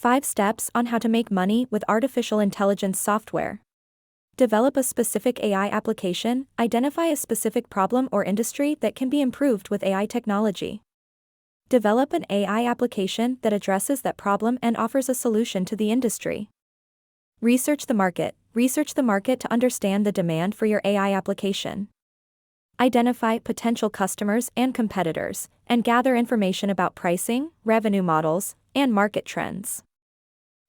5 steps on how to make money with artificial intelligence software. Develop a specific AI application, identify a specific problem or industry that can be improved with AI technology. Develop an AI application that addresses that problem and offers a solution to the industry. Research the market. Research the market to understand the demand for your AI application. Identify potential customers and competitors, and gather information about pricing, revenue models, and market trends.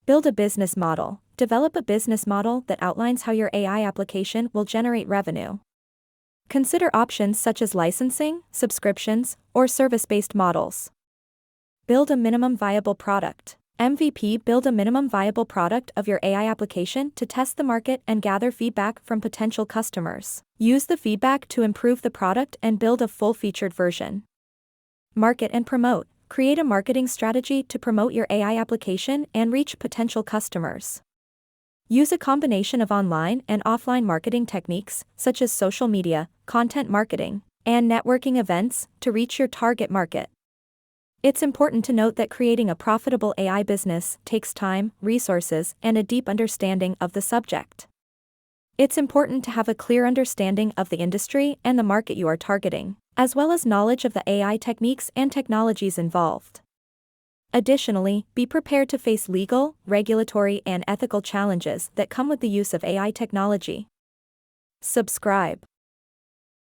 Build a business model. Develop a business model that outlines how your AI application will generate revenue. Consider options such as licensing, subscriptions, or service-based models. Build a minimum viable product. MVP. Build a minimum viable product of your AI application to test the market and gather feedback from potential customers. Use the feedback to improve the product and build a full-featured version. Market and promote. Create a marketing strategy to promote your AI application and reach potential customers. Use a combination of online and offline marketing techniques, such as social media, content marketing, and networking events, to reach your target market. It's important to note that creating a profitable AI business takes time, resources, and a deep understanding of the subject. It's important to have a clear understanding of the industry and the market you are targeting, as well as knowledge of the AI techniques and technologies involved. Additionally, be prepared to face legal, regulatory, and ethical challenges that come with the use of AI technology. Subscribe.